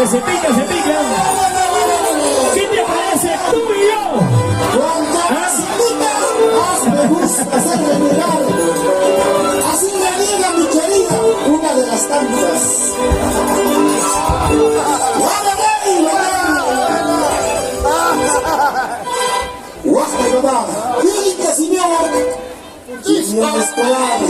Se pica, se pica. ¿Qué te parece tú y yo? Más me gusta hacerle mirar. Así le diga mi querida, una de las tantas. Guaje mamá, querida señor, y bien esperado.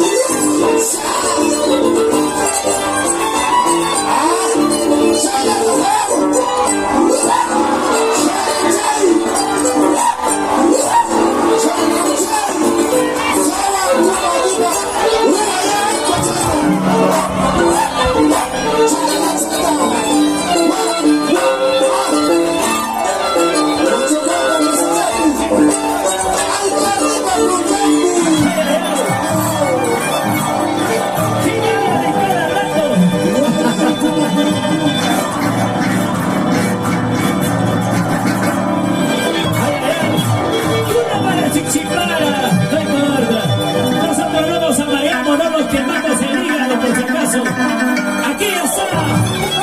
Aquí está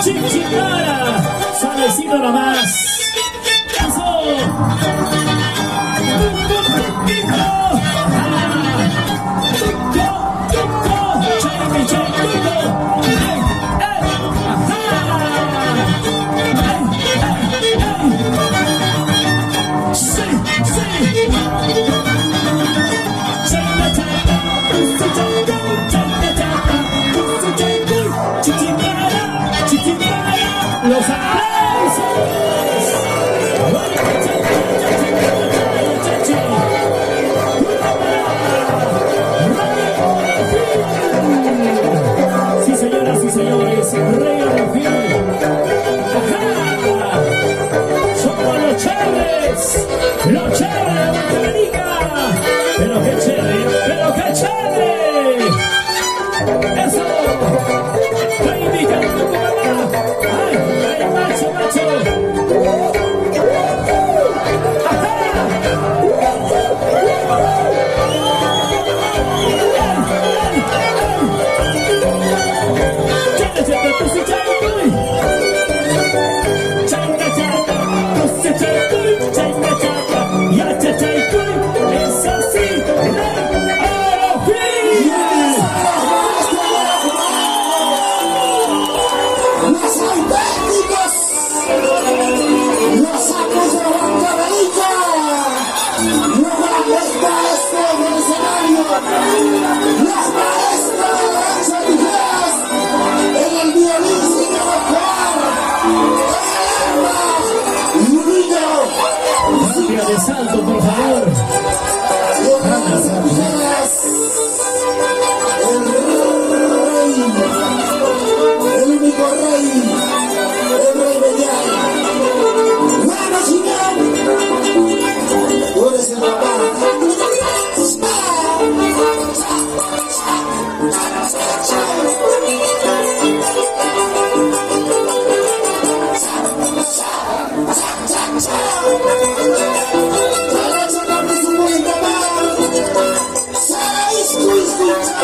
Chichimara, suavecito nomás. ¡Eso! Los sí, señoras y señores, Rey Refil. Somos los chéveres de Norteamérica. Pero qué chévere, pero qué chévere. Eso. Estoy invitando a tu mamá. Ay, macho, macho. De salto, por favor. El único rey, el rey Bellán. Bueno, señor, tú eres el papá. It's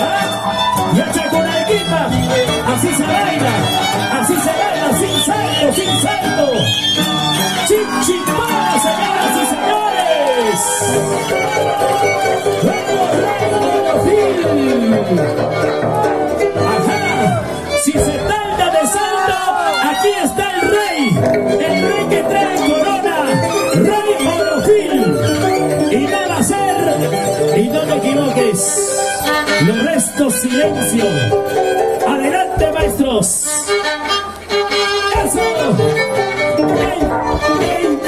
¿ah? Y echa con Arequipa. Así se baila sin salto, sin salto. Chinchipara, señoras y señores. Ajá, si se trata de salto, aquí está el rey que trae corona, Rey Orofil. Y no va a ser, y no te equivoques, lo resto silencio. Adelante, maestros. Eso. ¡Ey! ¡Ey!